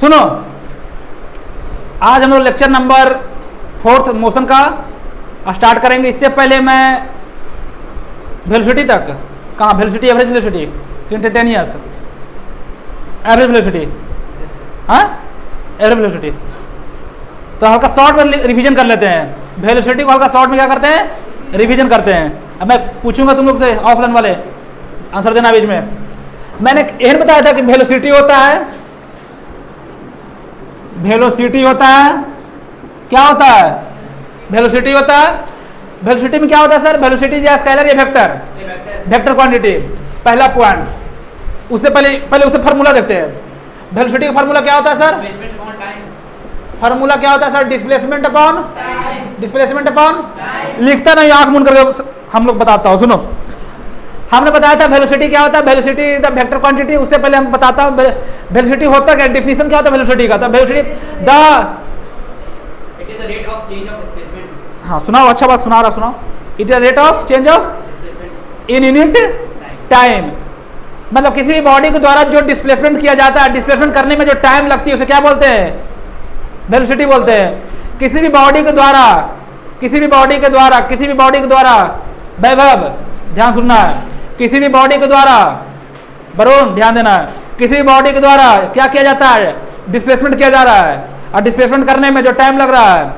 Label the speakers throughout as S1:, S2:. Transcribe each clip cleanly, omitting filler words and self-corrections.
S1: सुनो, आज हम लोग लेक्चर नंबर 4 मोशन का स्टार्ट करेंगे। इससे पहले मैं वेलोसिटी तक, कहाँ velocity, average velocity, instantaneous, average velocity, हाँ एवरेज वेलोसिटी, तो हल्का शॉर्ट में रिवीजन कर लेते हैं। वेलोसिटी को हल्का शॉर्ट में क्या करते हैं, रिवीजन करते हैं। अब मैं पूछूंगा तुम लोग से, ऑफलाइन वाले आंसर देना बीच में। मैंने यह बताया था कि वेलोसिटी होता है, वेलोसिटी होता है, क्या होता है, वेलोसिटी होता है। वेलोसिटी में क्या होता है सर, वेलोसिटी या स्केलर या वेक्टर, वेक्टर क्वांटिटी, पहला पॉइंट। उससे पहले उसे फार्मूला देखते हैं। वेलोसिटी का फार्मूला क्या होता है सर, फार्मूला क्या होता है sir, displacement upon, displacement upon, लिखता नहीं आंख मूंद करके हम लोग बताता हूँ। सुनो, हमने बताया था वेलोसिटी क्या होता है, वेलोसिटी द वेक्टर क्वांटिटी। उससे पहले हम बताता हूँ वेलोसिटी होता क्या, डिफिनीशन क्या होता है वेलोसिटी का। तो velocity the
S2: it is the rate of change of displacement.
S1: हाँ सुनाओ, अच्छा बात सुना रहा, सुनाओ। It is the rate of change of
S2: displacement
S1: in unit time. मतलब किसी भी बॉडी के द्वारा जो डिस्प्लेसमेंट किया जाता है, डिस्प्लेसमेंट करने में जो टाइम लगती है उसे क्या बोलते हैं, वेलोसिटी बोलते हैं। किसी भी बॉडी के द्वारा, किसी भी बॉडी के द्वारा, किसी भी बॉडी के द्वारा, वैभव ध्यान सुनना है, किसी भी बॉडी के द्वारा, वरुण ध्यान देना है, किसी भी बॉडी के द्वारा क्या किया जाता है, डिस्प्लेसमेंट किया जा रहा है, और डिस्प्लेसमेंट करने में जो टाइम लग रहा है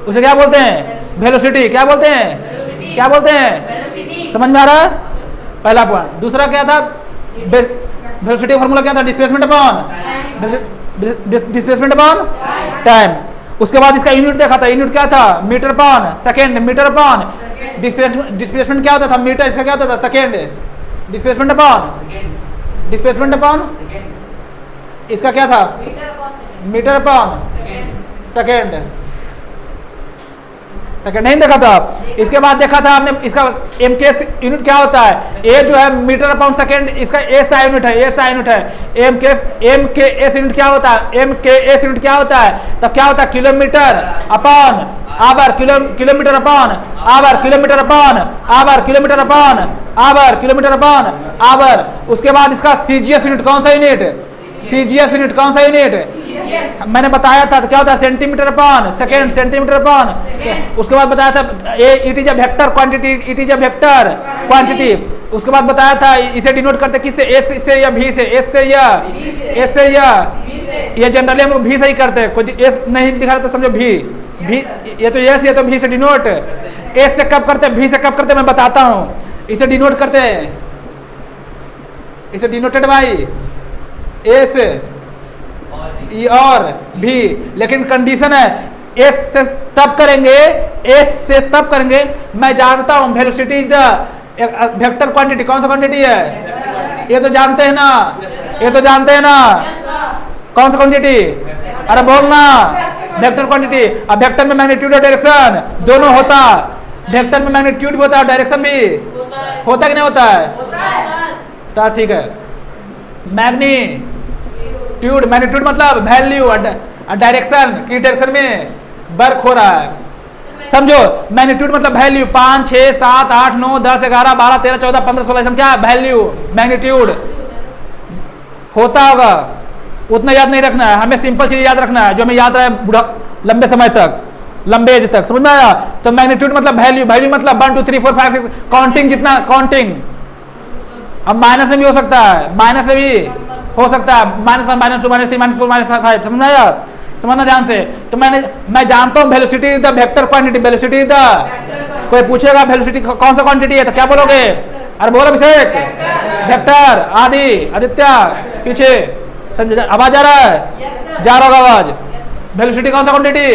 S1: उसे क्या बोलते हैं, वेलोसिटी। क्या बोलते हैं, क्या बोलते हैं, समझ में आ रहा है, पहला पॉइंट। दूसरा क्या था, वेलोसिटी फॉर्मूला क्या था, displacement upon, displacement upon time. उसके बाद इसका यूनिट देखा था, यूनिट क्या था, metre upon second, metre upon displacement क्या होता था, मीटर, इसका क्या होता था, second, displacement upon, displacement upon, इसका क्या था, मीटर अपॉन सेकेंड, सेकेंड नहीं देखा था। इसके बाद देखा था आपने इसका एम के एस यूनिट क्या होता है, ए जो है मीटर अपॉन सेकेंड, इसका एस आई यूनिट है, एस आई यूनिट है। एम के एस यूनिट क्या होता है, एम के एस यूनिट क्या होता है, तब क्या होता है, kilometre upon hour, kilometre upon hour, kilometre upon hour, kilometre upon hour, kilometre upon hour. उसके बाद इसका सीजीएस यूनिट कौन सा यूनिट, सीजीएस यूनिट कौन सा यूनिट, मैंने बताया था, तो क्या होता है, centimetre upon second, centimetre upon. उसके बाद बताया था it is a vector quantity, it is a vector quantity. उसके बाद बताया था इसे डिनोट करते किससे, एस से या भी से, एस से या, एस से या, ये जनरली हम लोग भी से ही करते हैं, कोई एस नहीं दिखा रहा तो समझो भी, ये तो एस, ये तो भी से डिनोट। एस से कब करते हैं, भी से कब करते हैं, मैं बताता हूँ। इसे डिनोट करते हैं, इसे डिनोटेड बाई एस और भी, लेकिन कंडीशन है एस से तब करेंगे, एस से तब करेंगे, मैं जानता हूं velocity is the vector quantity. कौन सा क्वांटिटी है, ये तो जानते हैं ना, ये तो जानते हैं ना, कौन सा क्वांटिटी, अरे बोलना, वेक्टर क्वांटिटी। अब वेक्टर में मैग्नीट्यूड और डायरेक्शन दोनों होता, वेक्टर में मैग्नीट्यूड भी होता है, डायरेक्शन भी होता कि नहीं होता है, तो ठीक है। मैग्नीट्यूड, मैग्नीट्यूड मतलब वैल्यू, डायरेक्शन की डायरेक्शन में वर्क हो रहा है, समझो। मैग्नीट्यूड मतलब वैल्यू, 5, 6, 7, 8, 9, 10, 11, 12, 13, 14, 15, 16, क्या वैल्यू, मैग्नीट्यूड होता होगा, उतना याद नहीं रखना है, हमें सिंपल चीज याद रखना है जो हमें याद रहे बुढ़ा लंबे समय तक, लंबे एज तक, समझ में आया। तो मैग्नीट्यूड मतलब वैल्यू, वैल्यू मतलब 1 2 3 4 5 6 काउंटिंग, जितना काउंटिंग। अब माइनस में भी हो सकता है, माइनस में भी हो सकता है, -1, -2, -3, -4, -5, समझ में आया, समझना ध्यान से। तो मैं जानता हूँ velocity the vector quantity, velocity the, कोई पूछेगा वेलोसिटी कौन सा क्वांटिटी है तो क्या बोलोगे, अरे बोलो अभिषेक, वेक्टर। आदि, आदित्य पीछे, समझ आवाज आ रहा है, जा रहा होगा आवाज। वेलोसिटी कौन सा क्वांटिटी,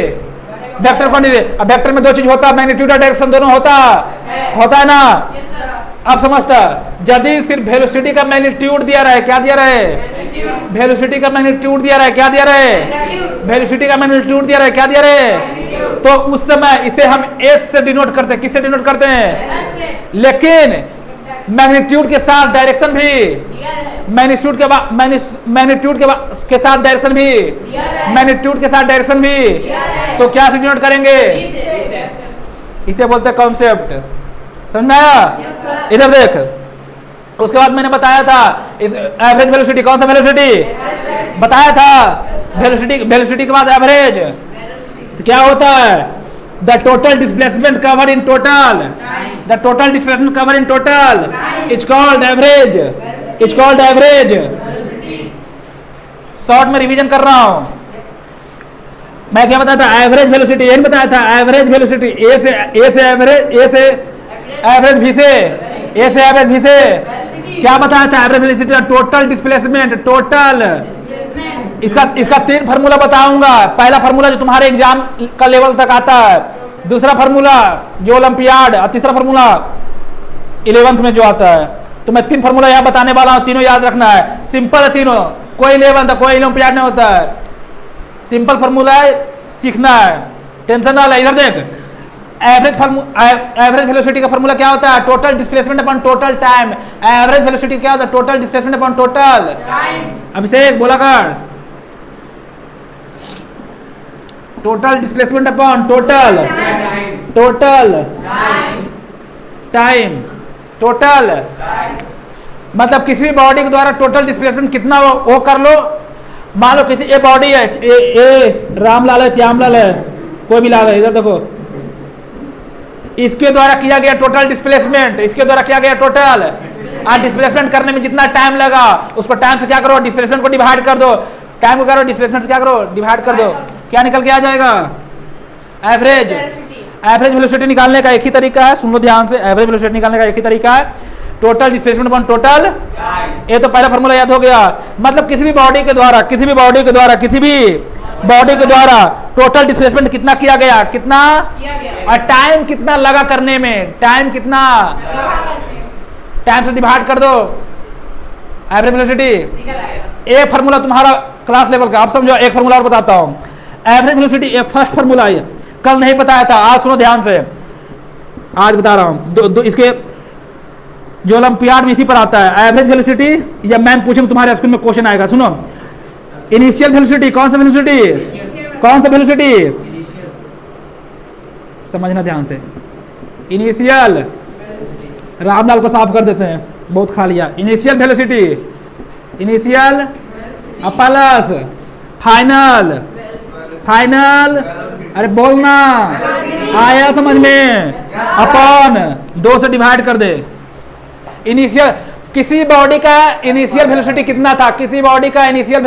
S1: वेक्टर क्वांटिटी। अब वेक्टर में दो चीज होता है, मैग्नीट्यूड और डायरेक्शन दोनों होता है ना। अब समझता, यदि सिर्फ वेलोसिटी का मैग्नीट्यूड दिया रहा है, क्या दिया रहा है, वेलोसिटी का मैग्नीट्यूड दिया रहा है, क्या दिया रहा है, वेलोसिटी का मैग्नीट्यूड दिया रहा है, क्या दिया रहा है, तो उस समय इसे हम एस से डिनोट करते हैं, किससे डिनोट करते हैं, लेकिन मैग्नीट्यूड के साथ डायरेक्शन भी, मैग्नीट्यूड के साथ डायरेक्शन भी, मैग्नीट्यूड के साथ डायरेक्शन भी, तो क्या से डिनोट करेंगे, इसे बोलते हैं कॉन्सेप्ट। समझ में आया, इधर देख। उसके बाद मैंने बताया था एवरेज वेलोसिटी, कौन सा वेलोसिटी बताया था, वेलोसिटी के बाद एवरेज, तो क्या होता है? The total displacement cover in total, the total displacement cover in total is called average, is called average. Short में रिवीजन कर रहा हूं। मैं क्या बताया था? एवरेज वेलोसिटी, यही बताया था। एवरेज वेलोसिटी ए से एवरेज, ए से एवरेज, भी से ए से एवरेज, भी से क्या बताया था? Average velocity total displacement, total. इसका 3 फार्मूला बताऊंगा। पहला फार्मूला जो तुम्हारे एग्जाम का लेवल तक आता है, दूसरा फार्मूला जो ओलंपियाड, और तीसरा फार्मूला 11th में जो आता है। तो मैं 3 फार्मूला यहाँ बताने वाला हूँ, तीनों याद रखना है। सिंपल है तीनों, कोई 11th कोई ओलंपियाड नहीं होता है। सिंपल फार्मूला है, सीखना है, टेंशन ना ले। इधर देख, एवरेज वेलोसिटी का फार्मूला क्या होता है? Total displacement upon total time. Average velocity क्या होता है? Total displacement upon total time. Abhishek बोला कर, total displacement upon total time, total मतलब किसी भी बॉडी के द्वारा टोटल डिस्प्लेसमेंट कितना वो कर लो। मान लो किसी ए बॉडी है, ए रामलाल है, श्यामलाल है, कोई भी लाल है, इधर देखो, इसके द्वारा किया गया टोटल डिस्प्लेसमेंट, इसके द्वारा किया गया टोटल, और डिस्प्लेसमेंट करने में जितना टाइम लगा उसको टाइम से क्या करो? डिस्प्लेसमेंट को डिवाइड कर दो। टाइम को करो डिस्प्लेसमेंट से क्या करो? डिवाइड कर दो। क्या निकल के आ जाएगा? एवरेज। एवरेज वेलोसिटी निकालने का एक ही तरीका है, सुन लो ध्यान से। एवरेज वेलोसिटी निकालने का एक ही तरीका है, टोटल डिस्प्लेसमेंट अपॉन टोटल। ये तो पहला फार्मूला याद हो गया। मतलब किसी भी बॉडी के द्वारा टोटल डिस्प्लेसमेंट कितना किया गया, कितना, और टाइम कितना लगा करने में, टाइम कितना, टाइम से डिवाइड कर दो एवरेज वेलोसिटी। एक फार्मूला तुम्हारा क्लास लेवल का, आप समझो। एक फार्मूला और बताता हूं। एवरेज वेलोसिटी ये फर्स्ट फार्मूला है, कल नहीं बताया था, आज सुनो ध्यान से, आज बता रहा हूं। इसके जो ओलंपियाड में इसी पर आता है, एवरेज वेलोसिटी। या मैम पूछूंगा तुम्हारे स्कूल में क्वेश्चन आएगा, सुनो। इनिशियल वेलोसिटी, कौन सा वेलोसिटी, कौन सा वेलोसिटी, समझना ध्यान से। इनिशियल, रामलाल को साफ कर देते हैं, बहुत खा लिया। Initial velocity, initial plus final, final, अरे बोलना आया समझ में, अपॉन 2 से डिवाइड कर दे। इनिशियल, किसी बॉडी का इनिशियल वेलोसिटी कितना था? किसी बॉडी का इनिशियल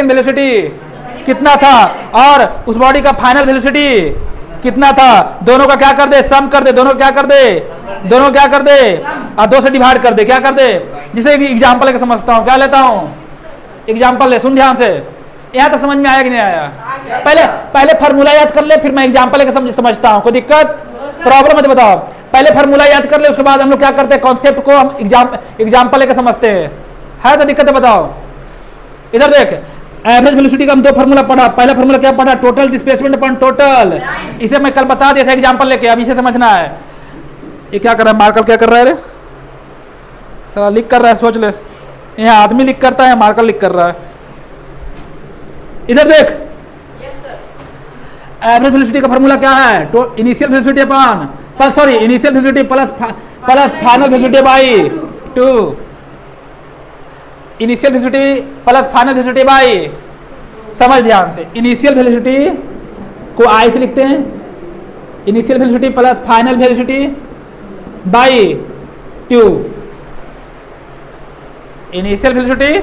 S1: वेलोसिटी कितना था, और उस बॉडी का फाइनल वेलोसिटी कितना था? दोनों का क्या कर दे? सम कर दे। दोनों क्या कर दे? दोनों क्या कर दे? और 2 से डिवाइड कर दे। क्या कर दे? जिसे एग्जाम्पल लेकर समझता हूँ। क्या लेता हूँ? एग्जाम्पल ले, सुन ध्यान से। यहाँ तक समझ में आया कि नहीं आया? पहले फार्मूला याद कर ले, फिर मैं एग्जाम्पल लेकर समझता हूँ। कोई दिक्कत, प्रॉब्लम मत बताओ। पहले फार्मूला याद कर ले, उसके बाद हम लोग क्या करते हैं? कॉन्सेप्ट को हम एग्जाम्पल लेकर समझते हैं। है तो दिक्कत है? बताओ। इधर देख, एवरेज वेलोसिटी का हम 2 फार्मूला पढ़ा। पहला फार्मूला क्या पढ़ा? Total displacement upon total. इसे मैं कल बता दिया था एग्जाम्पल लेके, अब इसे समझना है। ये क्या कर रहा है? मार्कर क्या कर रहा है रे? साला लिख कर रहा है, सोच ले। यहाँ आदमी लिख करता है, मार्कर लिख कर रहा है। इधर देख, एवरेज वेलोसिटी का फार्मूला क्या है? Initial velocity upon, sorry, initial velocity plus final velocity by 2। Initial velocity plus final velocity by, समझ ध्यान से। इनिशियल वेलोसिटी को आई से लिखते हैं, initial velocity plus final velocity by 2। Initial velocity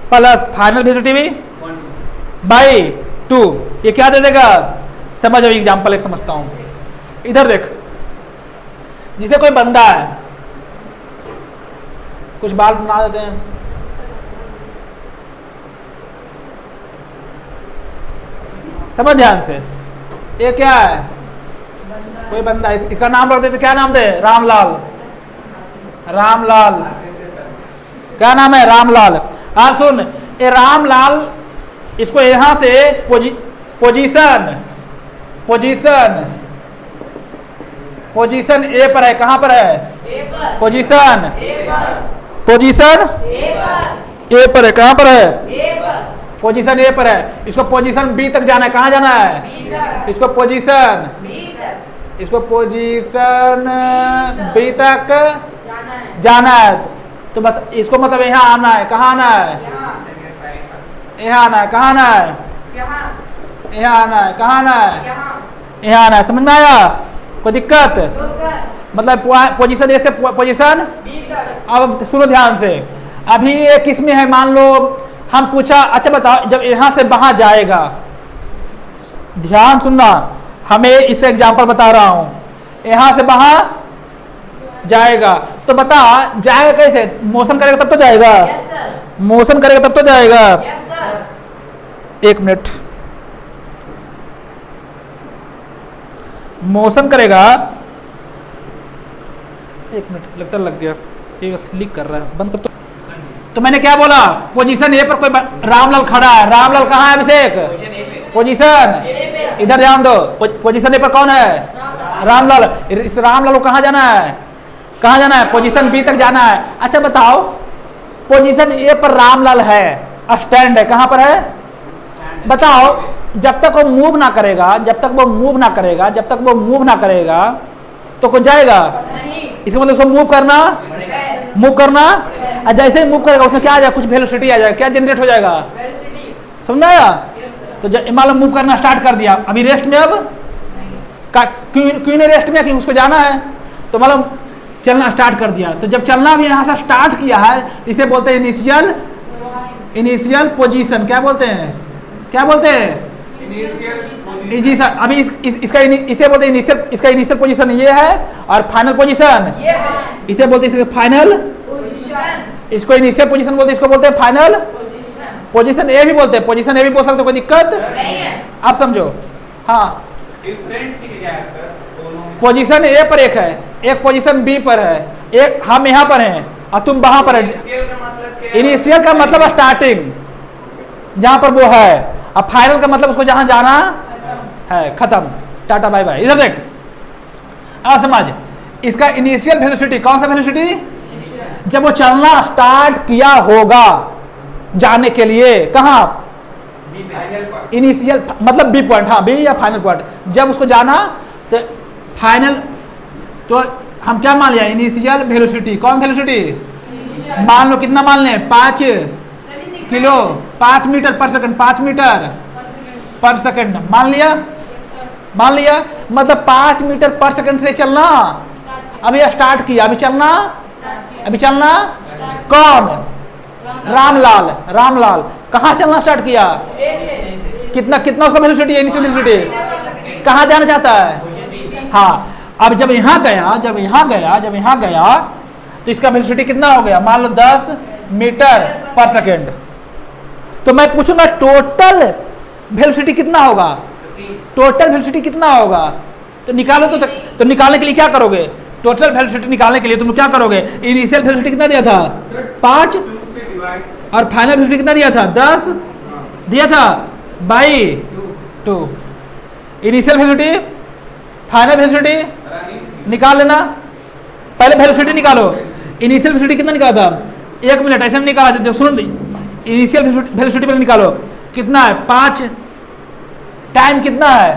S1: plus final velocity भी बाई 2। ये क्या दे देगा? समझ, अब एग्जाम्पल एक समझता हूं। इधर देख, जिसे कोई बंदा है, कुछ बाल बना देते हैं, समझ ध्यान से। ये क्या है? कोई बंदा, इसका नाम रख देते, क्या नाम दे? रामलाल। रामलाल, क्या नाम है? रामलाल। आप सुन, ये रामलाल, इसको यहां से पोजीशन ए पर है। कहां पर है? पोजीशन ए पर है। कहां पर है? पोजीशन ए पर है। इसको पोजीशन बी तक जाना है। कहां जाना है? इसको पोजीशन बी तक जाना है। तो इसको मतलब यहाँ आना है। कहाँ आना है? यहाँ आना है, कहाँ आना है,
S3: यहाँ
S1: यहाँ आना है, कहाँ आना है,
S3: यहाँ
S1: यहाँ आना है। समझ में आया? कोई दिक्कत?
S3: दो सर
S1: मतलब पोजीशन ए से पोजीशन।
S3: बी तक
S1: अब सुनो ध्यान से, अभी ये किस में है, मान लो हम पूछा, अच्छा बताओ जब यहाँ से वहां जाएगा, ध्यान सुनना, हमें इसका एग्जांपल बता रहा हूं, यहाँ से वहां जाएगा, तो बता जाएगा कैसे? मोशन करेगा तब तो जाएगा,
S3: यस सर
S1: मोशन करेगा तब तो जाएगा।
S3: यस सर
S1: एक मिनट, मोशन करेगा, एक मिनट लगता लग गया, ये क्लिक कर रहा है, बंद कर। तो मैंने क्या बोला, पोजीशन ए पर कोई रामलाल खड़ा है, रामलाल कहाँ है अभिषेक?
S2: पोजीशन ए पे।
S1: पोजीशन इधर ध्यान दो, पोजीशन ए पर कौन है? रामलाल। इस रामलाल को कहाँ जाना है, कहाँ जाना है? पोजीशन बी तक जाना है। अच्छा बताओ, पोजीशन ए पर रामलाल है, स्टैंड है, कहाँ पर है बताओ? जब तक वो मूव ना करेगा, जब तक वो मूव ना करेगा, जब तक वो मूव ना करेगा तो कौन जाएगा?
S3: नहीं
S1: इसका मतलब उसको मूव करना, मूव करना, और जैसे ही मूव करेगा उसमें क्या आ जाएगा? कुछ वेलोसिटी आ जाएगा, क्या जनरेट हो जाएगा?
S3: वेलोसिटी
S1: समझ आया?
S3: यस सर
S1: तो जब मान लो मूव करना स्टार्ट कर दिया, अभी रेस्ट में, अब क्यों नहीं रेस्ट में? कि उसको जाना है, तो मतलब चलना स्टार्ट कर दिया। तो जब चलना भी यहाँ से स्टार्ट किया है तो इसे बोलते हैं इनिशियल पोजीशन। क्या बोलते हैं, क्या बोलते हैं? जी सर, अभी इसका इसे बोलते हैं इसका इनिशियल पोजीशन ये है, और फाइनल पोजीशन
S3: ये है
S1: इसे बोलते हैं फाइनल,
S3: पोजीशन
S1: इसको इनिशियल पोजीशन बोलते हैं, इसको बोलते हैं फाइनल
S3: पोजीशन
S1: पोजीशन। ए भी बोलते हैं, पोजीशन ए भी बोल सकते हो, कोई दिक्कत?
S3: नहीं है
S1: आप समझो। हाँ,
S4: डिफरेंट क्या है सर दोनों में?
S1: पोजीशन ए पर एक है, एक पोजीशन बी पर है, एक हम यहाँ पर हैं और तुम वहां पर है।
S4: इनिशियल का मतलब क्या है?
S1: इनिशियल का मतलब स्टार्टिंग, जहां पर वो है, और फाइनल का मतलब उसको जहां जाना है, खत्म, टाटा बाय बाय। इधर देख, अब समझ, इसका इनिशियल वेलोसिटी, कौन सा वेलोसिटी? जब वो चलना स्टार्ट किया होगा जाने के लिए, कहाँ?
S4: Final part.
S1: इनिशियल मतलब बी पॉइंट, हाँ बी या फाइनल पॉइंट, जब उसको जाना तो फाइनल, तो हम क्या मान लिया? Initial velocity. कौन वेलोसिटी? मान लो कितना मान लें? 5 किलो 5 मीटर पर सेकंड, 5 मीटर पर सेकंड मान लिया, मान लिया। मतलब 5 मीटर पर सेकंड से चलना, अभी स्टार्ट किया, अभी चलना, अभी चलना। कौन? रामलाल। रामलाल कहाँ चलना स्टार्ट किया? कितना कितना उसका वेलोसिटी है, इनिशियल वेलोसिटी? कहाँ जाना चाहता है? हाँ, अब जब यहाँ गया, जब यहाँ गया, जब यहाँ गया, तो इसका वेलोसिटी कितना हो गया? मान लो 10 मीटर पर सेकेंड। तो मैं पूछूंगा टोटल वेलोसिटी कितना होगा? टोटल वेलोसिटी कितना होगा? तो निकालो, तो निकालने के लिए क्या करोगे? टोटल वेलोसिटी निकालने के लिए तुम क्या करोगे? इनिशियल वेलोसिटी कितना दिया था? 5,
S4: 2 से डिवाइड।
S1: और फाइनल वेलोसिटी कितना दिया था? 10 दिया था by 2। Initial velocity, final velocity
S4: running
S1: निकाल लेना। पहले वेलोसिटी निकालो। इनिशियल वेलोसिटी कितना निकाला था? 1 मिनट, ऐसे में निकाला था। सुनो, इनिशियल वेलोसिटी पहले निकालो, कितना है? 5। टाइम कितना है?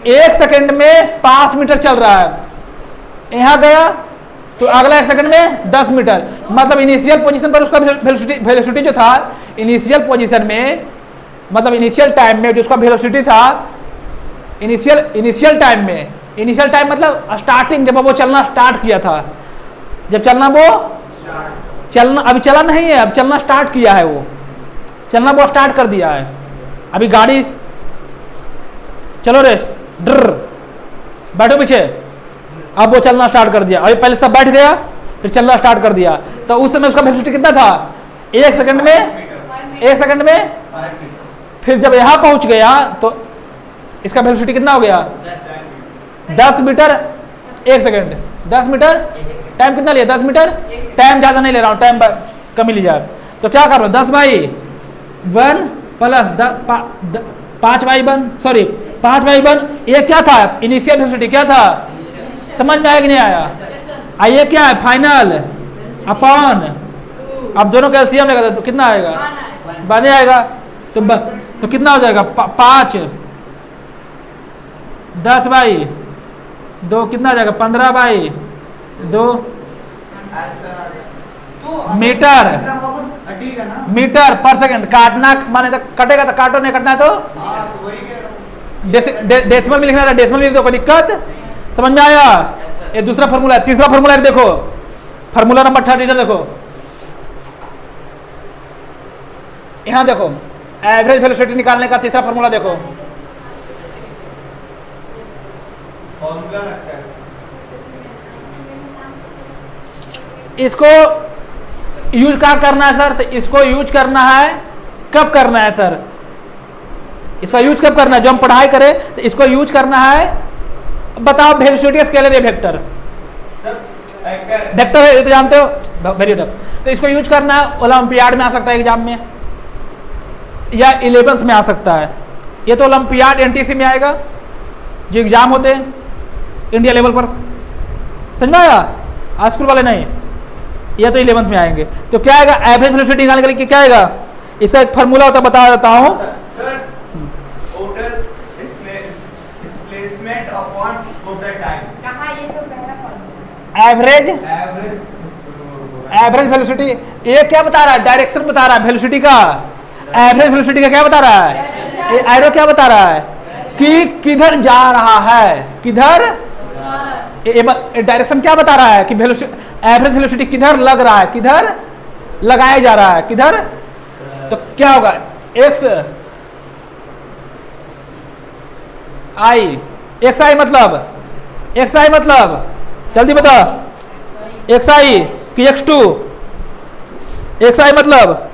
S1: 1 सेकंड में 5 मीटर चल रहा है। यहाँ गया तो अगला 1 सेकंड में 10 मीटर। मतलब इनिशियल पोजीशन पर उसका वेलोसिटी जो था, इनिशियल पोजीशन में, मतलब इनिशियल टाइम में जो उसका वेलोसिटी था, इनिशियल टाइम में, इनिशियल टाइम मतलब स्टार्टिंग, जब वो चलना स्टार्ट किया था, जब चलना वो चलना, अभी चला नहीं है, अब चलना स्टार्ट किया है, वो चलना वो स्टार्ट कर दिया है। अभी गाड़ी, चलो रे ड्र, बैठो पीछे, अब वो चलना स्टार्ट कर दिया। अभी पहले सब बैठ गया, फिर चलना स्टार्ट कर दिया। तो उस समय उसका वेलोसिटी कितना था? 1 सेकंड में, 1 सेकंड में। फिर जब यहाँ पहुंच गया तो इसका वेलोसिटी कितना हो गया? 10 मीटर 1 सेकंड। 10 मीटर, टाइम कितना लिया? 10 मीटर। टाइम ज्यादा नहीं ले रहा हूँ, टाइम कम ही लिया। तो क्या कर रहा हूँ? 10/1 प्लस 5/1, सॉरी 5/1। ये क्या था? इनिशियल वेलोसिटी क्या था? समझ में आया कि नहीं आया? आइए क्या है? फाइनल अपॉन, अब दोनों का एलसीएम लेगा तो कितना आएगा? 1 आएगा। तो कितना हो जाएगा? 5 10/2 कितना आ जाएगा? 15/2 मीटर
S4: 30 का ना?
S1: मीटर पर सेकंड। काटना माने तो कटेगा तो काटो, नहीं कटना है तो
S4: हाँ, तो वही कह रहा हूँ।
S1: डेसिमल में लिखना था, डेसिमल में लिख दो, कोई दिक्कत? समझ में आया? ये दूसरा फॉर्मूला है। तीसरा फॉर्मूला देखो, फॉर्मूला नंबर 30 इधर देखो, यहां देखो, एवरेज वेलोसिटी निकालने का तीसरा फॉर्मूला देखो।
S4: फॉर्मूला लगता है
S1: इसको यूज क्या करना है सर? तो इसको यूज करना है, कब करना है सर? इसका यूज कब करना है? जब हम पढ़ाई करें तो इसको यूज करना है। बताओ वेलोसिटी स्केलर या वेक्टर?
S4: सर वेक्टर
S1: वेक्टर है, ये तो जानते हो, वेरी गुड। तो इसको यूज करना है, ओलंपियाड में आ सकता है एग्जाम में, या 11th में आ सकता है। ये तो ओलंपियाड एनटीसी में आएगा, जो एग्जाम होते हैं इंडिया लेवल पर, समझ में आया? स्कूल वाले नहीं, ये तो 11th में आएंगे। तो क्या आएगा? एवरेज वेलोसिटी निकालने के लिए क्या आएगा? इसका एक फार्मूला होता है, बता देता हूं।
S4: Sir total displacement upon total time.
S3: कहाँ ये तो पहला फॉर्मूला।
S1: एवरेज
S4: एवरेज
S1: वेलोसिटी, ये क्या बता रहा है? डायरेक्शन बता रहा है वेलोसिटी का। एवरेज वेलोसिटी का क्या बता रहा है? ये एरो क्या बता रहा है? कि किधर जा रहा है, किधर। डायरेक्शन क्या बता रहा है? कि एवरेज वेलोसिटी किधर लग रहा है, किधर लगाया जा रहा है, किधर। तो क्या होगा? एक्स आई मतलब जल्दी बता, एक्स आई कि x2? एक्स आई मतलब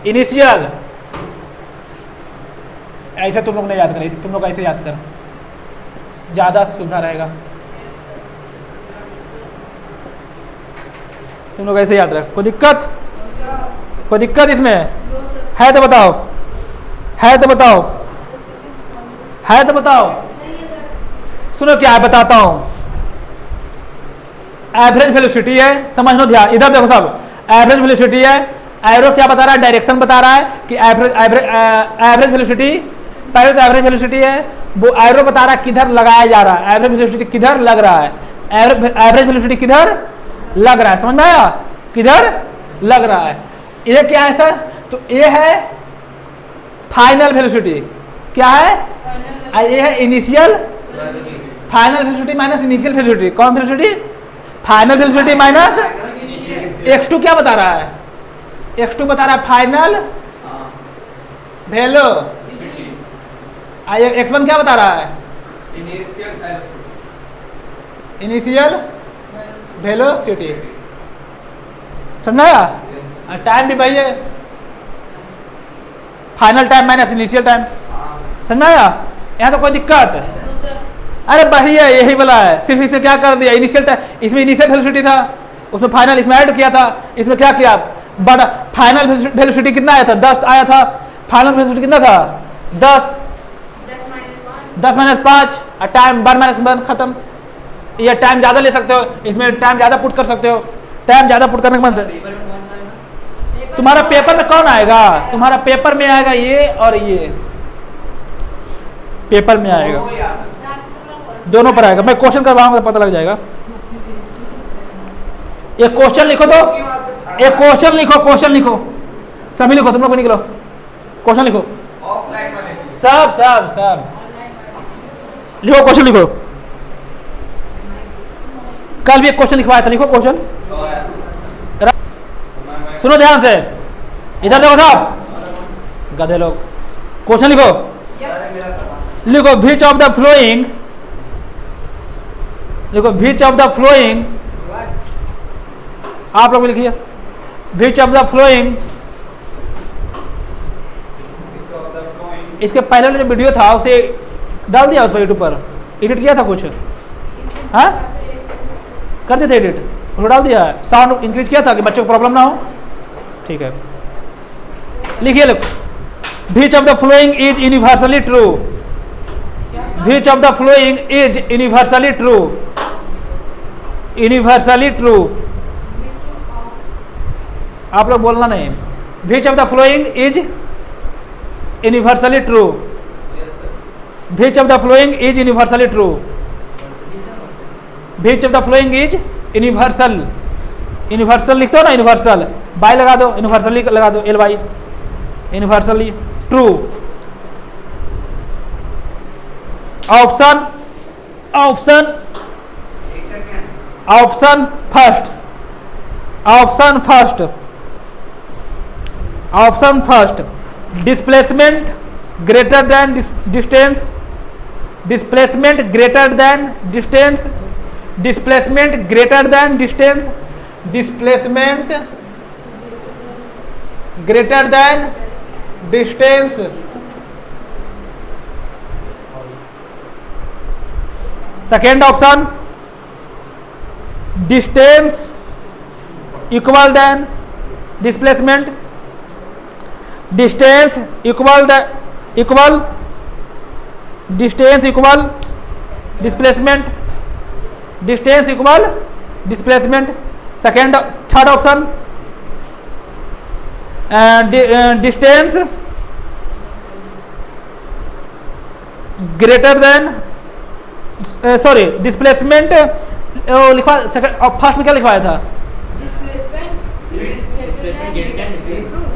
S1: इनिशियल। ऐसे तुम लोग नहीं याद करें, तुम लोग ऐसे याद कर, ज्यादा सुविधा रहेगा। तुम लोग ऐसे याद रख। कोई दिक्कत? कोई दिक्कत इसमें है तो बताओ, है तो बताओ, है तो बताओ। सुनो क्या है, बताता हूं। एवरेज वेलोसिटी है, समझ लो ध्यान, इधर देखो सब। एवरेज वेलोसिटी है, एरो क्या बता रहा है? डायरेक्शन बता रहा है कि एवरेज वेलोसिटी, पहले तो एवरेज वेलोसिटी है, वो एरो बता रहा है किधर लगाया जा रहा है, एवरेज वेलोसिटी किधर लग रहा है, एवरेज वेलोसिटी किधर लग रहा है, समझ में आया? किधर लग रहा है। ये क्या है सर? तो ये है फाइनल वेलोसिटी। क्या है? ये है initial. Final velocity minus initial velocity. कौन velocity? Final velocity minus x2 क्या बता रहा है? x2 बता रहा है फाइनल वेलो। x1 क्या बता रहा है? Initial velocity. समझा? टाइम भी भाई है, final time minus initial time. समझा? यहाँ तो कोई दिक्कत? अरे बढ़िया, यही बोला है, सिर्फ इसमें क्या कर दिया? इनिशियल टाइम, इसमें इनिशियल वेलोसिटी था, उसमें फाइनल इसमें ऐड किया था। इसमें क्या किया? बड़ा फाइनल वेलोसिटी कितना आया था? 10 आया था। फाइनल वेलोसिटी कितना था? 10 -5 और टाइम 1 - 1 खत्म। ये टाइम ज्यादा ले सकते हो, इसमें टाइम ज्यादा पुट कर सकते हो। टाइम ज्यादा पुट करने के बाद
S2: पेपर में कौन सा आएगा?
S1: तुम्हारा पेपर में कौन आएगा? तुम्हारा पेपर में आएगा ये और ये, पेपर में आएगा, दोनों पर आएगा। मैं क्वेश्चन करवाऊंगा तो पता लग जाएगा। एक क्वेश्चन लिखो तो, एक क्वेश्चन लिखो, क्वेश्चन लिखो, सभी लिखो, तुम लोग निकलो, क्वेश्चन लिखो,
S4: ऑफलाइन वाले
S1: सब सब सब लिखो, क्वेश्चन लिखो। कल भी एक क्वेश्चन लिखवाया था, लिखो क्वेश्चन। सुनो ध्यान से, इधर देखो साहब, गधे लोग। क्वेश्चन लिखो, लिखो विच ऑफ द फ्लोइंग, लिखो विच ऑफ द फ्लोइंग, आप लोग भी लिखिए, विच ऑफ द फ्लोइंग। इसके पहले वाला जो वीडियो था उसे डाल दिया उस पर, यूट्यूब पर एडिट किया था कुछ, हाँ कर दिए थे एडिट, उसको डाल दिया, साउंड इंक्रीज किया था कि बच्चों को प्रॉब्लम ना हो। ठीक है, लिखिए, लिखो which of the following is universally true, which of the following is universally true, universally true. आप लोग बोलना नहीं, which of the following is universally true, which of the following is universally true, which of the following is universal, universal लिखते हो ना, universal by लगा दो, universally लगा दो, L by universally true. Option option option first, option first, option first, displacement greater than distance, displacement greater than distance, displacement greater than distance, displacement greater than distance, second option distance equal than displacement, distance equal equal distance equal displacement, distance equal displacement, second third option distance greater than sorry displacement लिखवा, first में क्या लिखवाया था?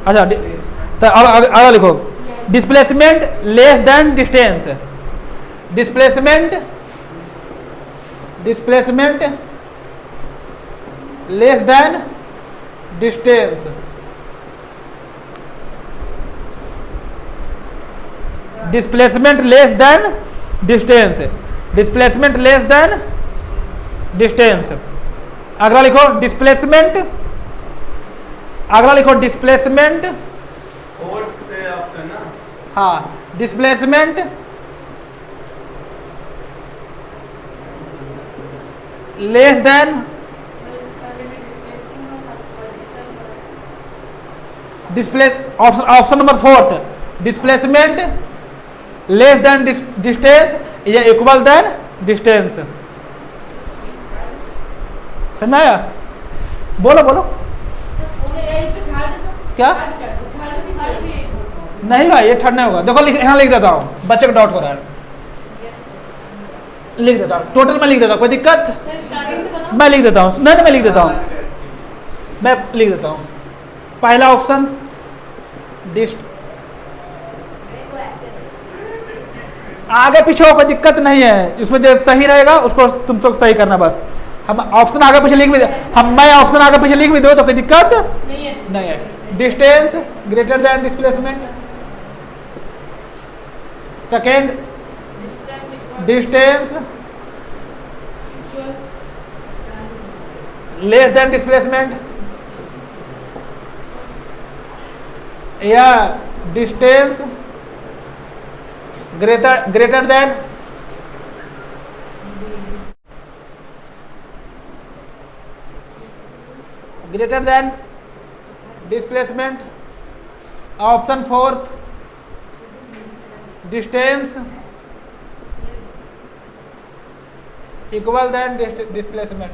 S1: अच्छा तो अगला लिखो displacement less than distance, displacement displacement less than distance, displacement less than distance, displacement less than distance. अगला लिखो डिस्प्लेसमेंट, अगला लिखो डिस्प्लेसमेंट,
S4: फोर्थ से ऑप्शन ना,
S1: हाँ displacement less then display, option number fourth displacement less than distance या equal than distance. समझ आया? बोलो बोलो क्या? नहीं भाई ये थर्ड नहीं होगा, देखो यहाँ लिख देता हूँ, बच्चे को डाउट हो रहा है, लिख देता हूँ, टोटल में लिख देता हूँ, कोई दिक्कत? मैं लिख देता हूँ, नहीं मैं लिख देता हूँ, मैं लिख देता हूँ। पहला ऑप्शन आगे पीछे हो कोई दिक्कत नहीं है, उसमें जो सही रहेगा उसको तुम सब सही करना बस। हम ऑप्शन आगे पीछे लिख भी मैं ऑप्शन आगे पीछे लिख भी दो तो कोई दिक्कत नहीं है। Distance greater than displacement, second distance less than displacement या distance greater than displacement. Option fourth distance equal than displacement.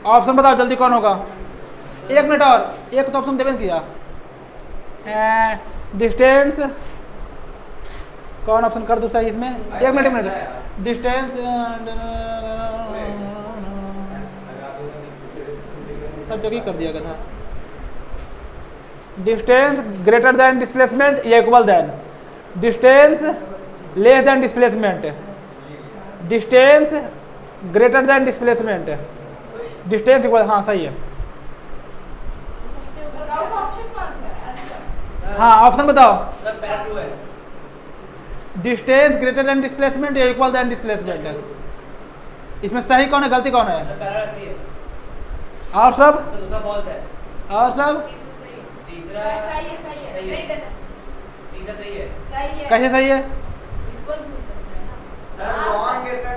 S1: Option बताओ जल्दी कौन होगा? एक मिनट और, एक तो ऑप्शन देवें किया डिस्टेंस, कौन ऑप्शन कर दूं सही इसमें? एक मिनट डिस्टेंस सब जगह कर दिया गया था। डिस्टेंस ग्रेटर देन डिस्प्लेसमेंट या equal than, distance less than displacement, distance greater than displacement, distance equal, हाँ सही है। हाँ ऑप्शन बताओ
S2: सर पहला ट्रू है,
S1: डिस्टेंस ग्रेटर देन डिस्प्लेसमेंट या इक्वल देन डिस्प्लेसमेंट। इसमें सही कौन है गलती कौन है?
S2: सर पहला सही है,
S1: और सब?
S2: सर दूसरा फॉल्स है,
S1: और सब?
S2: तीसरा
S3: सही है
S2: तीसरा सही है।
S1: कैसे सही है?
S4: सर रॉन्ग है सर,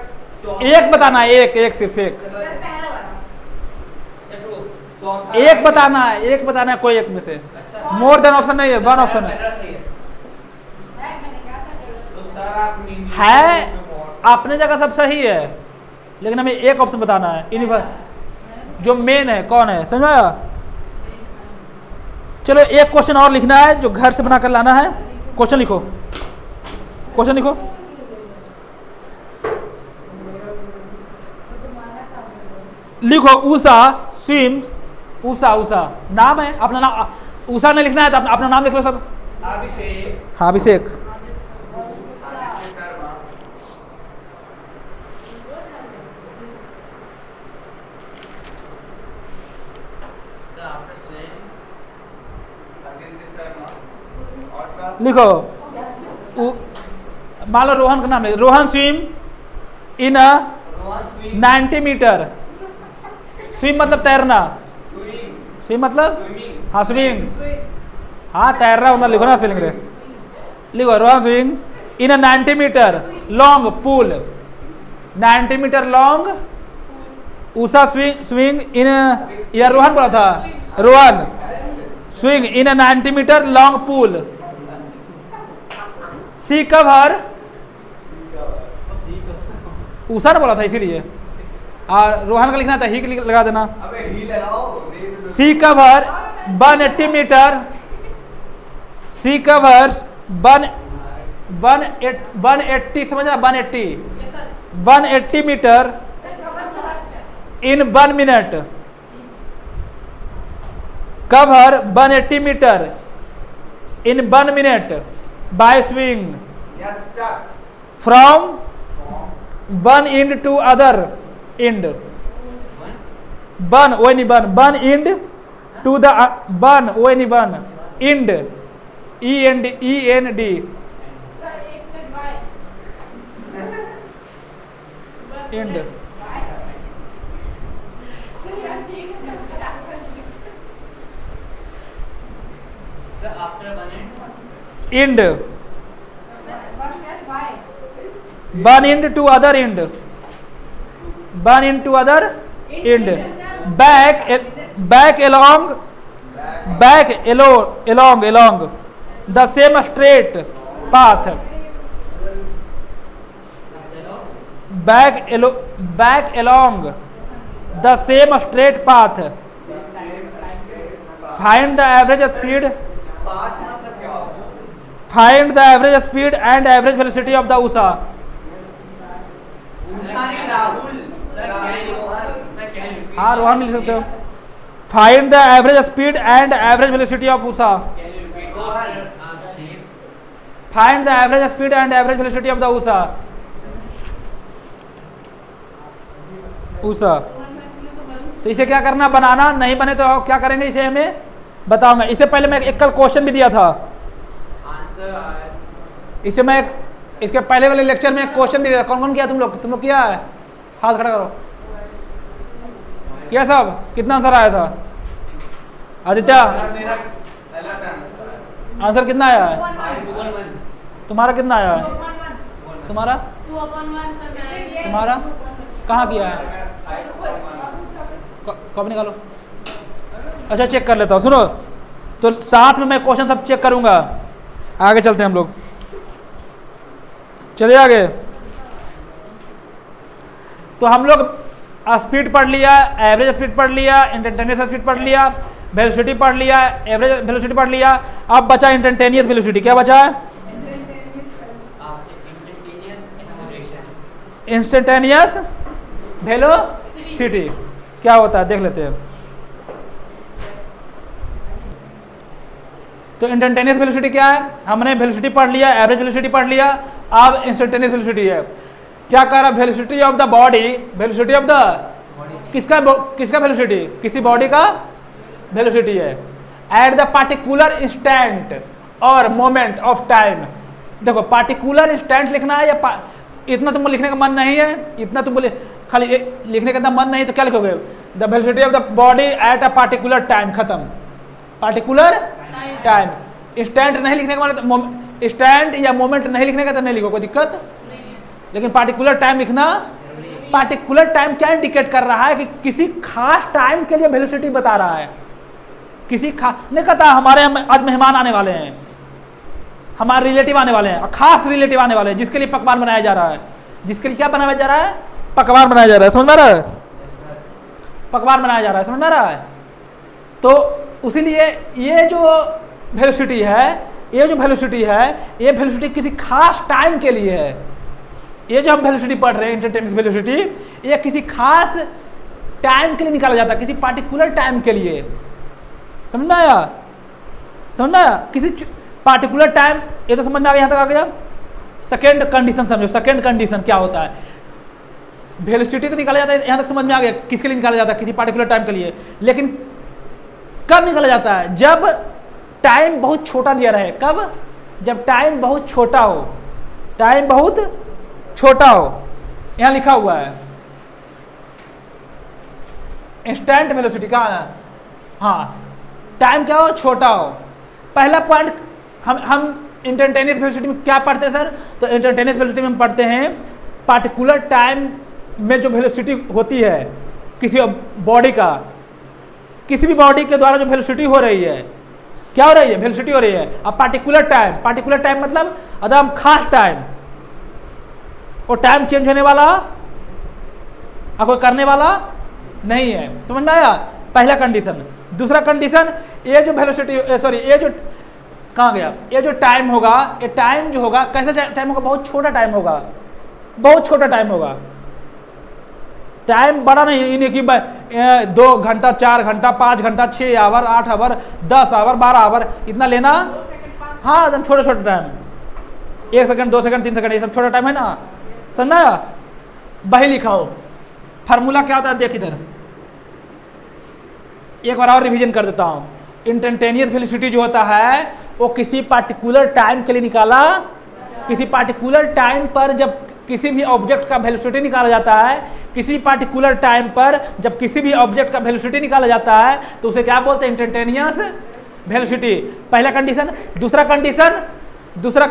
S1: एक बताना है, एक सिर्फ एक,
S2: अच्छा ट्रू,
S4: चौथा
S1: एक बताना है, एक बताना है कोई एक में से,
S2: अच्छा
S1: मोर देन ऑप्शन नहीं है, वन ऑप्शन है।
S2: पहला सही है,
S4: तो सर आप नीचे
S1: है अपने जगह सब सही है, लेकिन हमें एक ऑप्शन बताना है, जो मेन है कौन है, समझ में आया? चलो एक क्वेश्चन और लिखना है जो घर से बनाकर लाना है। क्वेश्चन लिखो, क्वेश्चन लिखो। लिखो उषा स्विम्स, उषा उषा नाम है, अपना नाम उषा नहीं लिखना है तो अपना नाम लिख लो सब।
S4: अभिषेक।
S1: हाँ अभिषेक।
S4: Sharma.
S2: So after swim,
S4: Aditi Sharma. और साथ
S1: लिखो मान लो रोहन का नाम है, Rohan swim in a
S4: Rohan swing.
S1: 90 metre. Swim मतलब तैरना,
S4: स्विंग।
S1: स्विम मतलब
S4: स्विमिंग।
S1: हाँ स्विमिंग, हाँ तैरना होना लिखो ना स्पेलिंग रे। लिखो Rohan swing in a 90 metre long pool, 90 metre long. Usha swing in या रोहन बोला था, Rohan swing in a 90 metre long pool. She cover, Usha ने बोला था इसीलिए, और रोहन का लिखना था ही लगा देना।
S4: अबे ही लगाओ।
S1: She cover 180 metre, she covers 180 समझना 180 मीटर इन 1 मिनट। Cover 180 metre in 1 minute by swing
S4: yes sir.
S1: From one end to other end. One oh नहीं one end to the one oh नहीं one end END
S3: sir 1 minute by
S1: end.
S2: so after 1 end,
S1: end
S3: 1 minute by
S1: one end to other end, one end to other end. Back along the same straight path, back along the same straight path, find the average speed,
S4: बात मतलब क्या होता है?
S1: find the average speed and average velocity of the USA।
S4: Usha नहीं Rahul.
S2: sir can you repeat?
S1: हाँ रोहन लिख सकते हो। Find the average speed and average velocity of Usha.
S2: Can you repeat after shape?
S1: Find the average speed and average velocity of the Usha. Usha तो इसे क्या करना, बनाना, नहीं बने तो क्या करेंगे इसे हमें बताऊंगा। इससे पहले मैं एक कल क्वेश्चन भी दिया था,
S2: Answer
S1: इसे मैं इसके पहले वाले लेक्चर में क्वेश्चन दिया था। कौन कौन किया तुम लोग किया है? हाथ खड़ा करो। किया सब? कितना आंसर आया था आदित्य?
S4: मेरा पहला टाइम
S1: आंसर कितना आया है?
S2: 5/1.
S1: तुम्हारा कितना आया है? तुम्हारा
S3: 2/1 सर
S1: तुम्हारा कहाँ किया है? कब निकालो। अच्छा चेक कर लेता हूँ, सुनो तो साथ में मैं क्वेश्चन सब चेक करूंगा। आगे चलते हैं हम लोग, चलिए आगे। तो हम लोग स्पीड पढ़ लिया, एवरेज स्पीड पढ़ लिया, इंस्टेंटेनियस स्पीड पढ़ लिया, वेलोसिटी पढ़ लिया, एवरेज वेलोसिटी पढ़ लिया। अब बचा इंस्टेंटेनियस वेलोसिटी। क्या बचा है?
S2: Instantaneous acceleration.
S1: इंस्टेंटेनियस वेलोसिटी क्या होता है देख लेते हैं। तो इंस्टेंटेनियस वेलोसिटी क्या है? हमने वेलोसिटी पढ़ लिया, एवरेज वेलोसिटी पढ़ लिया, अब इंस्टेंटेनियस वेलोसिटी है। क्या कह रहा है? Velocity of the body, velocity of the किसका वेलोसिटी? किसी बॉडी का वेलोसिटी है एट द पार्टिकुलर इंस्टेंट और मोमेंट ऑफ टाइम। देखो पार्टिकुलर इंस्टेंट लिखना है या इतना तुमको लिखने का मन नहीं है, इतना तुमको खाली लिखने का मन नहीं तो क्या लिखोगे? The velocity of the body at a particular time. खत्म। Particular time. इंस्टेंट नहीं लिखने का मतलब इंस्टेंट या मोमेंट नहीं लिखने का तो नहीं लिखो, कोई दिक्कत। लेकिन पार्टिकुलर टाइम लिखना। पार्टिकुलर टाइम क्या इंडिकेट कर रहा है? कि किसी खास टाइम के लिए वेलोसिटी बता रहा है। किसी खास नहीं कहता हमारे आज मेहमान आने वाले हैं, हमारे रिलेटिव आने वाले हैं, खास रिलेटिव आने वाले हैं जिसके लिए पकवान बनाया जा रहा है। जिसके लिए क्या बनाया जा रहा है? पकवान बनाया जा रहा है। समझ में आ रहा है? पकवान बनाया जा रहा है। समझ में आ रहा है? तो उसीलिए ये जो वेलोसिटी है, ये वेलोसिटी किसी खास टाइम के लिए है। ये जो हम वेलोसिटी पढ़ रहे हैं इंस्टेंटेनियस वेलोसिटी, ये किसी खास टाइम के लिए निकाला जाता है, किसी पार्टिकुलर टाइम के लिए। समझ में आया? समझ में आया? किसी पार्टिकुलर टाइम, ये तो समझ में आ गया, यहाँ तक आ गया। सेकेंड कंडीशन समझो, सेकेंड कंडीशन क्या होता है? वेलोसिटी तो निकाला जाता है, यहाँ तक समझ में आ गया, किसके लिए निकाला जाता है? किसी पार्टिकुलर टाइम के लिए। लेकिन कब निकाला जाता है? जब टाइम बहुत छोटा दिया रहे। कब? जब टाइम बहुत छोटा हो, टाइम बहुत छोटा हो। यहां लिखा हुआ है इंस्टेंट वेलोसिटी का, हाँ, टाइम क्या हो? छोटा हो। पहला पॉइंट हम इंस्टेंटेनियस वेलोसिटी में क्या पढ़ते हैं सर? तो इंस्टेंटेनियस वेलोसिटी में हम पढ़ते हैं पार्टिकुलर टाइम में जो वेलोसिटी होती है किसी बॉडी का, किसी भी बॉडी के द्वारा जो वेलोसिटी हो रही है, क्या हो रही है? वेलोसिटी हो रही है। अब पार्टिकुलर टाइम मतलब एकदम खास टाइम, वो टाइम चेंज होने वाला और कोई करने वाला नहीं है। समझ में आया? पहला कंडीशन। दूसरा कंडीशन, ये जो वेलोसिटी, सॉरी, ये जो कहाँ गया, ये जो टाइम होगा, ये टाइम जो होगा कैसा टाइम होगा? बहुत छोटा टाइम होगा, बहुत छोटा टाइम होगा। टाइम बड़ा नहीं, इन्हें कि 2 घंटा, 4 घंटा, 5 घंटा, 6 आवर, 8 आवर, 10 आवर, 12 आवर, इतना लेना। हाँ, एकदम छोटे छोटे टाइम, 1 सेकंड, 2 सेकंड, 3 सेकंड, ये सब छोटा टाइम है ना। समझना? वही लिखा हो। फार्मूला क्या होता है? देख इधर, एक बार और रिवीजन कर देता हूँ। इंस्टेंटेनियस वेलोसिटी जो होता है वो किसी पार्टिकुलर टाइम के लिए निकाला, किसी पार्टिकुलर टाइम पर जब किसी भी ऑब्जेक्ट का वेलोसिटी निकाला जाता है, किसी पार्टिकुलर टाइम पर जब किसी भी ऑब्जेक्ट का वेलोसिटी निकाला जाता है तो उसे क्या बोलते हैं? Instantaneous velocity. पहला कंडीशन। दूसरा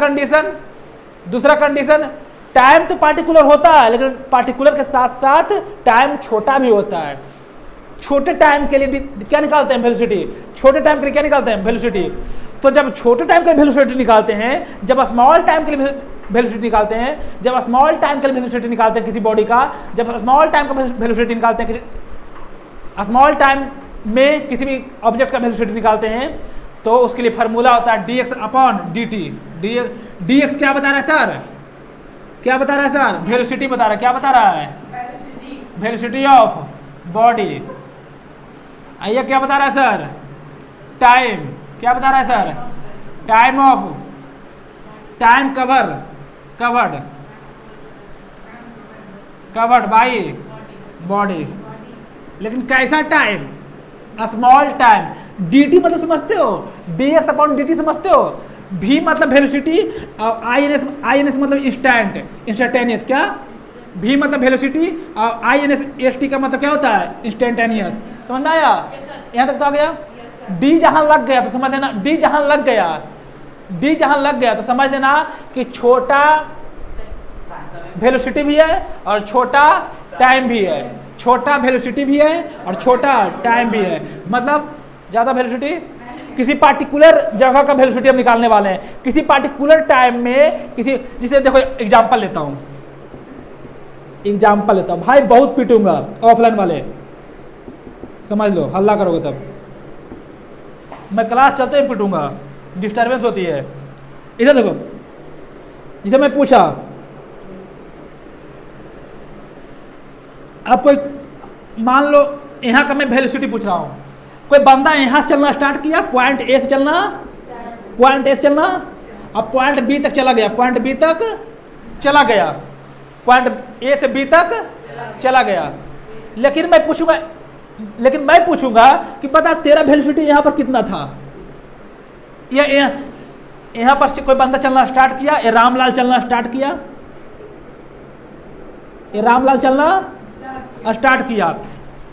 S1: कंडीशन, टाइम तो पार्टिकुलर होता है, लेकिन पार्टिकुलर के साथ साथ टाइम छोटा भी होता है। छोटे टाइम के लिए क्या निकालते हैं? वेलोसिटी। छोटे टाइम के लिए क्या निकालते हैं? वेलोसिटी। तो जब छोटे टाइम के लिए वेलोसिटी निकालते हैं, जब स्मॉल टाइम के लिए वेलोसिटी निकालते हैं, जब स्मॉल टाइम के लिए वेलोसिटी निकालते हैं किसी बॉडी का, जब स्मॉल टाइम का वेलोसिटी निकालते हैं, स्मॉल टाइम में किसी भी ऑब्जेक्ट का वेलोसिटी निकालते हैं, तो उसके लिए फार्मूला होता है dx अपॉन dt। dx क्या बता रहा है सर? क्या बता रहा है सर? वेलोसिटी बता रहा है। क्या बता रहा है? Velocity of body. आइए, क्या बता रहा है सर? टाइम। क्या बता रहा है sir? Time of, time covered by body. लेकिन कैसा टाइम? Small time. dt मतलब समझते हो? dx अपॉन dt समझते हो? v मतलब वेलोसिटी और ins मतलब इंस्टेंटेनियस। क्या? v मतलब वेलोसिटी और ins का मतलब क्या होता है? इंस्टेंटेनियस। समझ आया? यहाँ तक तो आ गया। d जहां लग गया तो समझ लेना, d जहां लग गया तो समझ लेना कि छोटा वेलोसिटी भी है और छोटा टाइम भी है। छोटा वेलोसिटी भी है और छोटा टाइम भी है। मतलब ज़्यादा वेलोसिटी, किसी पार्टिकुलर जगह का वेलोसिटी हम निकालने वाले हैं, किसी पार्टिकुलर टाइम में किसी, जिसे देखो एग्जांपल लेता हूँ भाई, बहुत पीटूंगा ऑफलाइन वाले, समझ लो, हल्ला करोगे तब। मैं क्लास चलते ही पीटूंगा, डिस्टर्बेंस होती है। इधर देखो, जिसे मैं पूछा, अब कोई मान लो यहाँ का मैं वेलोसिटी पूछ रहा हूँ, कोई बंदा यहाँ से चलना स्टार्ट किया, पॉइंट ए से चलना, अब पॉइंट बी तक चला गया, पॉइंट ए से बी तक चला गया। लेकिन मैं पूछूंगा कि बता तेरा वेलोसिटी यहाँ पर कितना था? या यहाँ पर से कोई बंदा चलना स्टार्ट किया, ये रामलाल चलना स्टार्ट किया, स्टार्ट किया।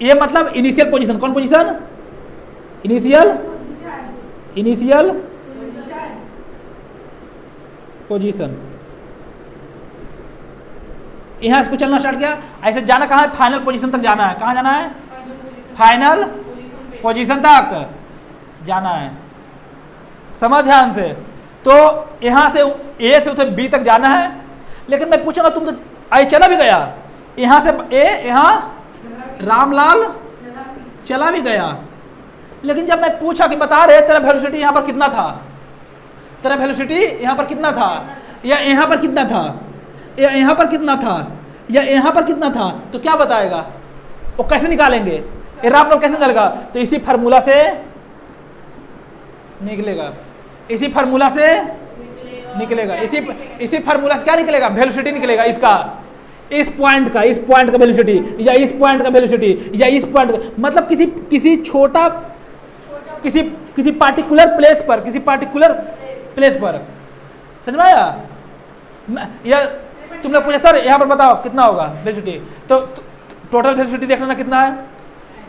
S1: ये मतलब इनिशियल पोजीशन। कौन पोजीशन? Initial position. यहाँ से चलना स्टार्ट किया, ऐसे जाना कहाँ है? फाइनल पोजीशन तक जाना है। कहाँ जाना है? फाइनल पोजीशन तक जाना है। समझ ध्यान से। तो यहाँ से ए से उधर बी तक जाना है। लेकिन मैं पूछूंगा, तुम तो ऐसे चला भी गया, यहाँ से ए, यहाँ रामलाल चला भी गया, लेकिन जब मैं पूछा कि बता रहे तेरा वेलोसिटी यहाँ पर कितना था, तेरा वेलोसिटी यहाँ पर कितना था, या यहाँ पर कितना था, या यहाँ पर कितना था, या यहाँ पर कितना था, तो क्या बताएगा? वो कैसे निकालेंगे, ये रामफल कैसे निकलेगा, तो इसी फार्मूला से निकलेगा, इसी फार्मूला से निकलेगा, इसी फार्मूला से क्या निकलेगा, वेलोसिटी निकलेगा इसका, इस पॉइंट का वेलोसिटी, या इस पॉइंट का वेलोसिटी, या इस पॉइंट का, मतलब किसी छोटा किसी पार्टिकुलर प्लेस पर, समझ में आया। या तुम लोग पूछे सर यहाँ पर बताओ कितना होगा वेलोसिटी, तो टोटल वेलोसिटी देखना ना कितना है,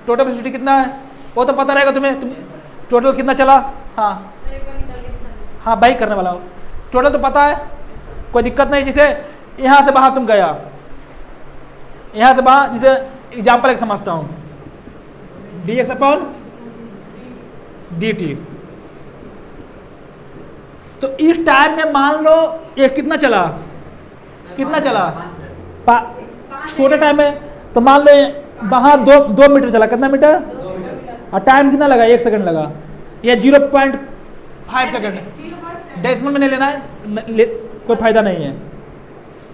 S1: टोटल वेलोसिटी कितना है वो तो पता रहेगा तुम्हें, तुम टोटल कितना चला, हाँ बाई करने वाला हो, टोटल तो पता है, कोई दिक्कत नहीं। जैसे यहाँ से वहाँ तुम गया, यहाँ से वहाँ, जैसे एग्जाम्पल एक समझता हूँ, dx अपॉन dt, तो इस टाइम में मान लो ये कितना चला, छोटे टाइम में, तो मान लो वहाँ 2 मीटर चला, कितना मीटर, और टाइम कितना लगा, 1 सेकंड लगा, या 0.5 सेकंड, डेसिमल में नहीं लेना है, कोई फायदा नहीं है,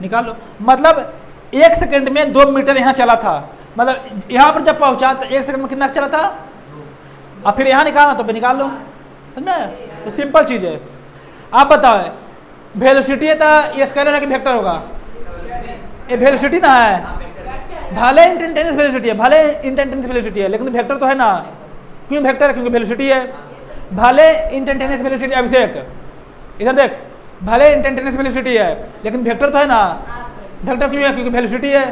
S1: निकाल लो। मतलब 1 सेकंड में 2 मीटर यहाँ चला था, मतलब यहाँ पर जब पहुँचा तो 1 सेकंड में कितना चला था, और फिर यहाँ निकालना तो निकाल लो, समझे, तो सिंपल चीज़ है। आप बताओ वेलोसिटी है तो ये स्केलर है कि वेक्टर होगा, ये वेलोसिटी ना है, भले इंस्टेंटेनियस वेलोसिटी है, लेकिन वेक्टर तो है ना, क्यों वेक्टर है, क्योंकि वेलोसिटी है, भले इंस्टेंटेनियस वेलोसिटी, अभिषेक इधर देख, भले इंस्टेंटेनियस वेलोसिटी है लेकिन वेक्टर तो है ना, वेक्टर क्यों है, क्योंकि वेलोसिटी है,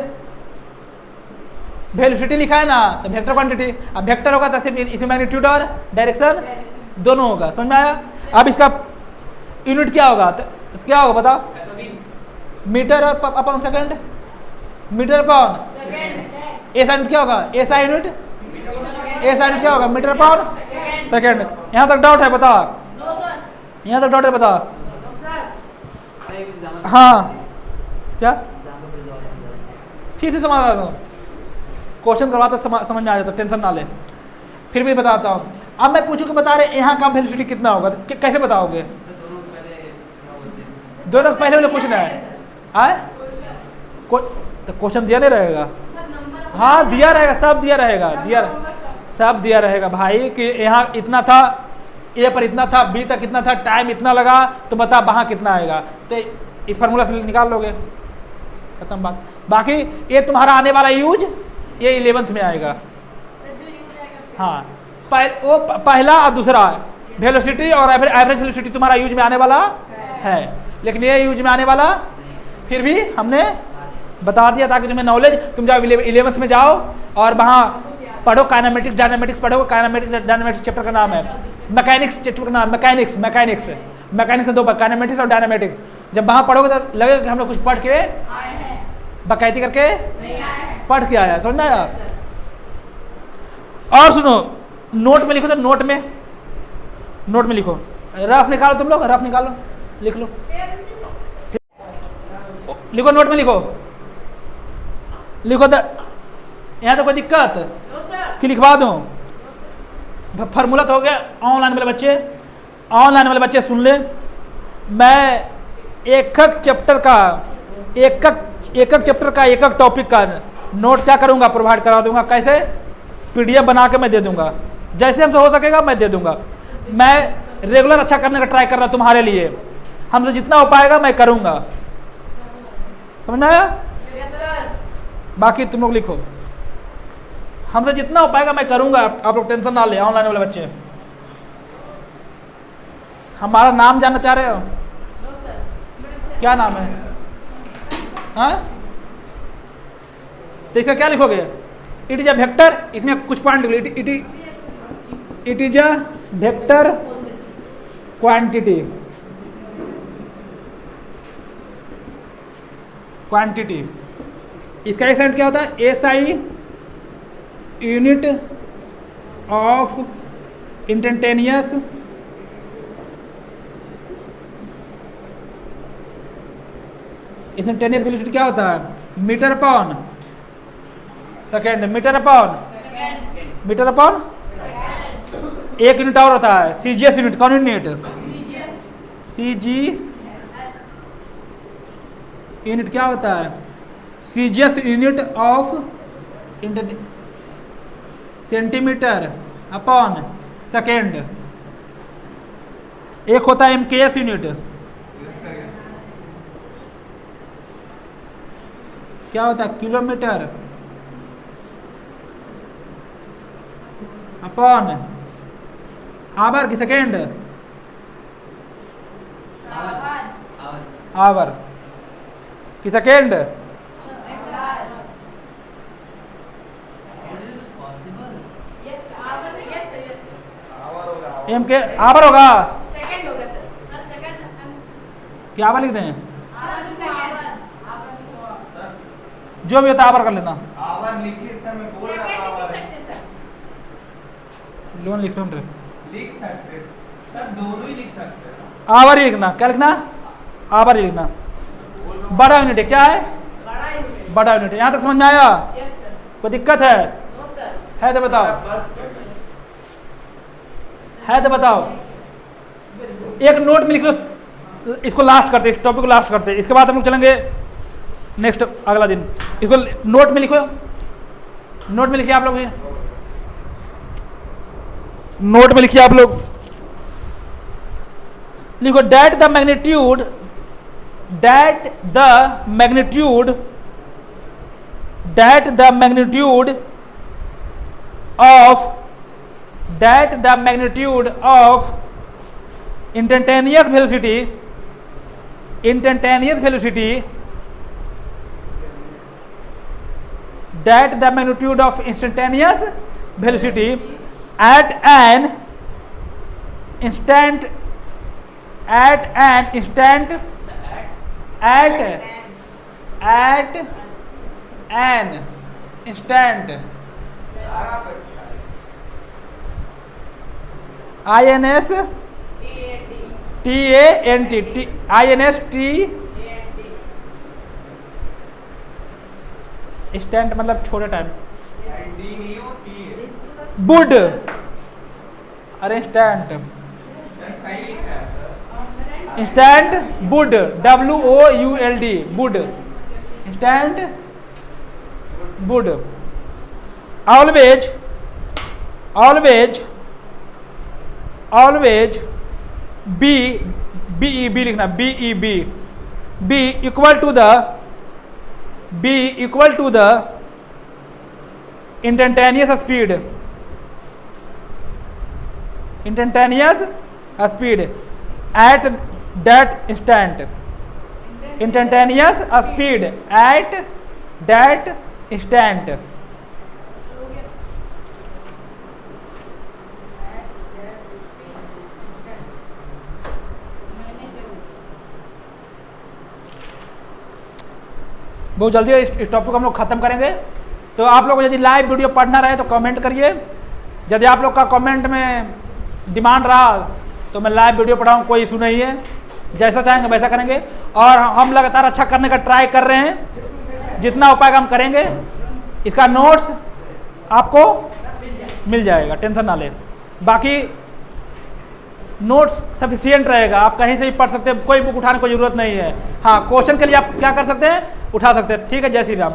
S1: वेलोसिटी लिखा है ना, तो वेक्टर क्वांटिटी, अब वेक्टर होगा तो इसमें मैग्नीट्यूड और डायरेक्शन दोनों होगा, समझ में आया। अब इसका यूनिट क्या होगा, तो क्या होगा बताओ, metre upon second, metre upon a unit क्या होगा, एसआई यूनिट, यूनिट क्या होगा, मीटर अपॉन सेकंड। यहाँ तक डाउट है बताओ, यहाँ तक डाउट है बताओ, हाँ क्या, फिर से समझा दो, क्वेश्चन करवाता समझ में आ जाता, टेंशन ना ले, फिर भी बताता हूँ। अब मैं पूछूं कि बता रहे यहाँ का वेलोसिटी कितना होगा, तो कैसे बताओगे, दोनों पहले वाले क्वेश्चन है, आए तो क्वेश्चन दिया नहीं रहेगा, हाँ दिया रहेगा, सब दिया रहेगा, सब दिया रहेगा भाई, कि यहाँ इतना था, ए पर इतना था, बी तक इतना था, टाइम इतना लगा, तो बता वहाँ कितना आएगा, तो इस फार्मूला से निकाल लोगे, खत्म बात। बाकी ये तुम्हारा आने वाला यूज ये 11th में आएगा, हाँ वो पहला और दूसरा वेलोसिटी और एवरेज वेलोसिटी तुम्हारा यूज में आने वाला है, लेकिन ये यूज में आने वाला फिर भी हमने बता दिया ताकि तुम्हें नॉलेज, तुम जाओ 11th में जाओ और वहाँ पढ़ो, काइनेमेटिक्स डायनामेटिक्स पढ़ो, काइनेमेटिक्स डायनामेटिक्स चैप्टर का नाम है, मैकेनिक्स चैप्टर का नाम, मैकेनिक्स में 2 काइनेमेटिक्स और डायनामेटिक्स, जब वहाँ पढ़ोगे तो लगेगा कि हम लोग कुछ पढ़ के बकायदी करके पढ़ के आया, समझ में आया। और सुनो, नोट में लिखो, तो नोट में लिखो, रफ निकालो, तुम लोग रफ निकालो, लिख लो, लिखो नोट में लिखो तो यहाँ तो कोई दिक्कत कि लिखवा दूँ, फार्मूला तो हो गया। ऑनलाइन वाले बच्चे सुन ले, मैं एक चैप्टर का एक टॉपिक का नोट क्या करूँगा, प्रोवाइड करा दूंगा, कैसे, PDF बना के मैं दे दूंगा, जैसे हमसे हो सकेगा मैं दे दूंगा। मैं रेगुलर अच्छा करने का ट्राई कर रहा हूँ तुम्हारे लिए, हमसे जितना हो पाएगा मैं करूँगा, समझ में आया। बाकी तुम लोग लिखो, हमसे जितना हो पाएगा मैं करूँगा, आप लोग टेंशन ना ले। ऑनलाइन वाले बच्चे, हमारा नाम जानना चाह रहे हो, क्या नाम है, हाँ, तो इसका क्या लिखोगे, इट इज अ वेक्टर, इसमें कुछ पॉइंट लिख लो, it is a vector quantity, इसका एक साइड क्या होता है, SI unit of instantaneous velocity क्या होता है, metre upon second, metre upon एक यूनिट और होता है, CGS यूनिट, कौन यूनिट, CG यूनिट क्या होता है, CGS unit of centimetre upon second. एक होता है MKS यूनिट, क्या होता है किलोमीटर अपॉन आवर की सेकेंड, आवर की सेकेंड। एम के आवर होगा,
S3: सेकंड होगा सर सेकंड
S1: क्या आवर लिख दें,
S3: आवर
S1: जो भी होता है आवर कर लेना।
S4: आवर लिखिए सर, मैं बोल रहा था आवर है।
S1: लोन लिख लो
S4: लिख सकते सर, दोनों ही लिख सकते हैं ना।
S1: आवर ही लिखना, क्या लिखना, आवर ही लिखना। बड़ा यूनिट है, क्या है
S3: बड़ा यूनिट।
S1: बड़ा यूनिट है। यहाँ तक समझ में आया,
S3: यस सर।
S1: कोई दिक्कत है?
S3: No sir.
S1: है तो बताओ,
S4: बस
S1: है तो बताओ। एक नोट में लिख लो, इसको लास्ट करते, इस टॉपिक को लास्ट करते, इसके बाद हम लोग चलेंगे नेक्स्ट अगला दिन। इसको नोट में लिखो, नोट में लिखिए आप लोग, नोट में लिखिए आप लोग, लिखो that the magnitude, that the magnitude, that the magnitude of, that the magnitude of instantaneous velocity, instantaneous velocity, that the magnitude of instantaneous velocity at an instant, at an instant, at an instant, INS TANT, INST, instant मतलब छोटे time,
S4: D नहीं हो T है,
S1: बुड, अरे instant,
S4: सही लिखा है sir.
S1: Instant would, WOULD, would, instant would. Always, always, always be लिखना, be equal to the instantaneous speed, instantaneous speed at that instant, instantaneous speed at that instant. बहुत जल्दी इस टॉपिक को हम लोग खत्म करेंगे। तो आप लोग यदि लाइव वीडियो पढ़ना रहे तो कमेंट करिए, यदि आप लोग का कमेंट में डिमांड रहा तो मैं लाइव वीडियो पढ़ाऊँ, कोई इशू नहीं है, जैसा चाहेंगे वैसा करेंगे। और हम लगातार अच्छा करने का ट्राई कर रहे हैं, जितना हो पाएगा हम करेंगे। इसका नोट्स आपको मिल जाएगा, टेंशन ना ले। बाकी नोट्स सफिशिएंट रहेगा, आप कहीं से भी पढ़ सकते हैं, कोई बुक उठाने की जरूरत नहीं है। हाँ, क्वेश्चन के लिए आप क्या कर सकते हैं, उठा सकते हैं। ठीक है, जय श्री राम।